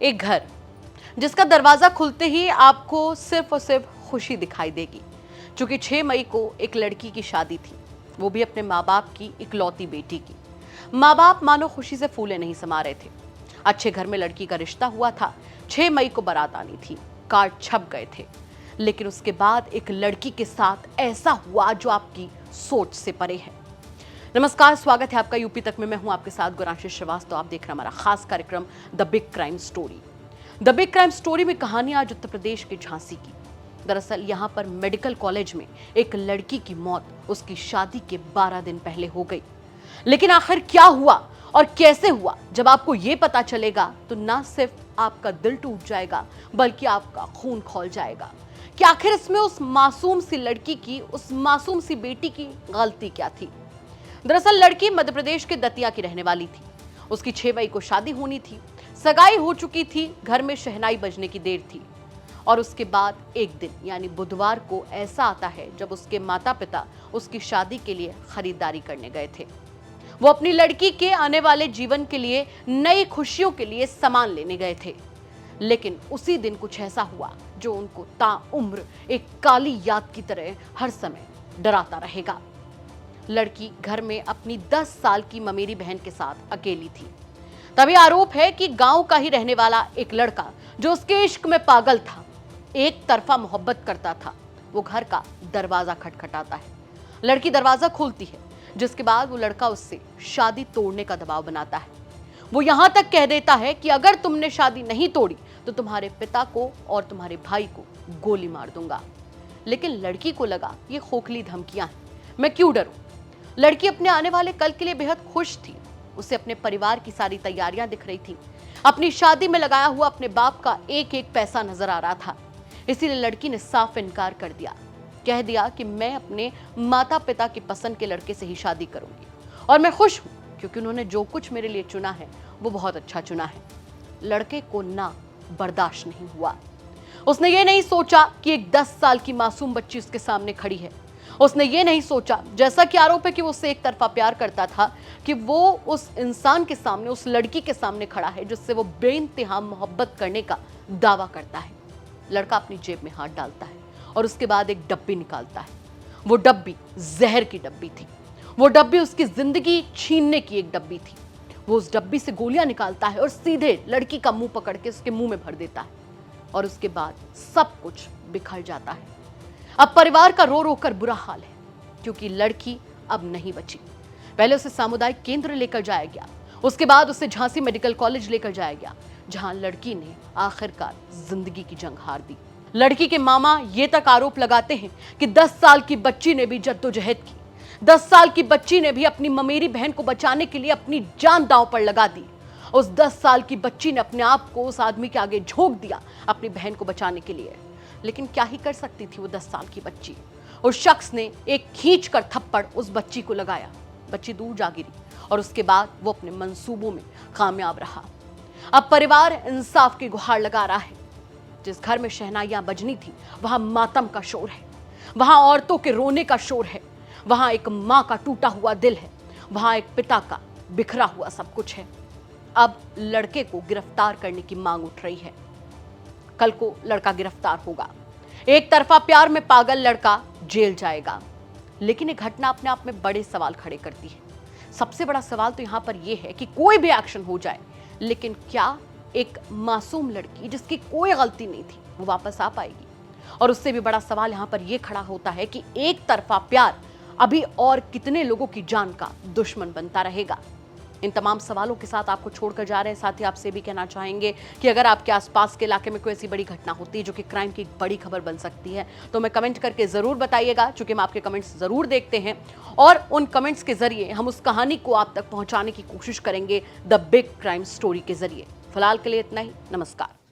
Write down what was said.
एक घर जिसका दरवाजा खुलते ही आपको सिर्फ और सिर्फ खुशी दिखाई देगी, क्योंकि 6 मई को एक लड़की की शादी थी, वो भी अपने माँ बाप की इकलौती बेटी की। माँ बाप मानो खुशी से फूले नहीं समा रहे थे। अच्छे घर में लड़की का रिश्ता हुआ था, 6 मई को बारात आनी थी, कार्ड छप गए थे, लेकिन उसके बाद एक लड़की के साथ ऐसा हुआ जो आपकी सोच से परे है। नमस्कार, स्वागत है आपका यूपी तक में। मैं हूं आपके साथ गुरांशी श्रीवास्तव। आप देख रहे हैं हमारा खास कार्यक्रम the big crime story. The big crime story में कहानी आज उत्तर प्रदेश के झांसी की। दरअसल यहां पर मेडिकल कॉलेज में एक लड़की की मौत उसकी शादी के 12 दिन पहले हो गई। लेकिन आखिर क्या हुआ और कैसे हुआ, जब आपको ये पता चलेगा तो ना सिर्फ आपका दिल टूट जाएगा बल्कि आपका खून खौल जाएगा कि आखिर इसमें उस मासूम सी लड़की की, उस मासूम सी बेटी की गलती क्या थी। दरअसल लड़की मध्य प्रदेश के दतिया की रहने वाली थी। उसकी 6 मई को शादी होनी थी, सगाई हो चुकी थी, घर में शहनाई बजने की देर थी। और उसके बाद एक दिन यानी बुधवार को ऐसा आता है जब उसके माता पिता उसकी शादी के लिए खरीदारी करने गए थे। वो अपनी लड़की के आने वाले जीवन के लिए, नई खुशियों के लिए सामान लेने गए थे। लेकिन उसी दिन कुछ ऐसा हुआ जो उनको ताउम्र एक काली याद की तरह हर समय डराता रहेगा। लड़की घर में अपनी 10 साल की ममेरी बहन के साथ अकेली थी। तभी आरोप है कि गांव का ही रहने वाला एक लड़का जो उसके इश्क में पागल था, एक तरफा मोहब्बत करता था, वो घर का दरवाजा खटखटाता है। लड़की दरवाजा खोलती है, जिसके बाद वो लड़का उससे शादी तोड़ने का दबाव बनाता है। वो यहां तक कह देता है कि अगर तुमने शादी नहीं तोड़ी तो तुम्हारे पिता को और तुम्हारे भाई को गोली मार दूंगा। लेकिन लड़की को लगा ये खोखली धमकियां हैं, मैं क्यों डरूं। लड़की अपने आने वाले कल के लिए बेहद खुश थी। उसे अपने परिवार की सारी तैयारियां दिख रही थी। अपनी शादी में लगाया हुआ अपने बाप का एक एक पैसा नजर आ रहा था। इसीलिए लड़की ने साफ इनकार कर दिया, कह दिया कि मैं अपने माता पिता की पसंद के लड़के से ही शादी करूंगी और मैं खुश हूं क्योंकि उन्होंने जो कुछ मेरे लिए चुना है वो बहुत अच्छा चुना है। लड़के को ना बर्दाश्त नहीं हुआ। उसने ये नहीं सोचा कि एक 10 साल की मासूम बच्ची उसके सामने खड़ी है। उसने ये नहीं सोचा, जैसा कि आरोप है कि वो उससे एक तरफा प्यार करता था, कि वो उस इंसान के सामने, उस लड़की के सामने खड़ा है जिससे वो बेइंतहा मोहब्बत करने का दावा करता है। लड़का अपनी जेब में हाथ डालता है और उसके बाद एक डब्बी निकालता है। वो डब्बी जहर की डब्बी थी। वो डब्बी उसकी जिंदगी छीनने की एक डब्बी थी। वो उस डब्बी से गोलियां निकालता है और सीधे लड़की का मुंह पकड़ के उसके मुंह में भर देता है और उसके बाद सब कुछ बिखर जाता है। अब परिवार का रो रो कर बुरा हाल है, क्योंकि लड़की अब नहीं बची। पहले उसे सामुदायिक केंद्र लेकर जाया गया, उसके बाद उसे झांसी मेडिकल कॉलेज लेकर जाया गया, जहां लड़की ने आखिरकार जिंदगी की जंग हार दी। लड़की के मामा ये तक आरोप लगाते हैं कि 10 साल की बच्ची ने भी जद्दोजहद की। 10 साल की बच्ची ने भी अपनी ममेरी बहन को बचाने के लिए अपनी जान दांव पर लगा दी। उस 10 साल की बच्ची ने अपने आप को उस आदमी के आगे झोंक दिया अपनी बहन को बचाने के लिए। लेकिन क्या ही कर सकती थी वो 10 साल की बच्ची। उस शख्स ने एक खींच कर थप्पड़ उस बच्ची को लगाया। बच्ची दूर जा गिरी और उसके बाद वो अपने मंसूबों में कामयाब रहा। अब परिवार इंसाफ की गुहार लगा रहा है। जिस घर में शहनाइयां बजनी थी वहां मातम का शोर है, वहां औरतों के रोने का शोर है, वहां एक मां का टूटा हुआ दिल है, वहां एक पिता का बिखरा हुआ सब कुछ है। अब लड़के को गिरफ्तार करने की मांग उठ रही है। कल को लड़का गिरफ्तार होगा। एक तरफा प्यार में पागल लड़का जेल जाएगा। लेकिन ये घटना अपने आप में बड़े सवाल खड़े करती है। सबसे बड़ा सवाल तो यहां पर यह है कि कोई भी एक्शन हो जाए, लेकिन क्या एक मासूम लड़की जिसकी कोई गलती नहीं थी वो वापस आ पाएगी? और उससे भी बड़ा सवाल यहां पर यह खड़ा होता है कि एक तरफा प्यार अभी और कितने लोगों की जान का दुश्मन बनता रहेगा? इन तमाम सवालों के साथ आपको छोड़कर जा रहे हैं। साथ ही आपसे भी कहना चाहेंगे कि अगर आपके आसपास के इलाके में कोई ऐसी बड़ी घटना होती है जो कि क्राइम की एक बड़ी खबर बन सकती है, तो हमें कमेंट करके जरूर बताइएगा, क्योंकि हम आपके कमेंट्स जरूर देखते हैं और उन कमेंट्स के जरिए हम उस कहानी को आप तक पहुंचाने की कोशिश करेंगे द बिग क्राइम स्टोरी के जरिए। फिलहाल के लिए इतना ही। नमस्कार।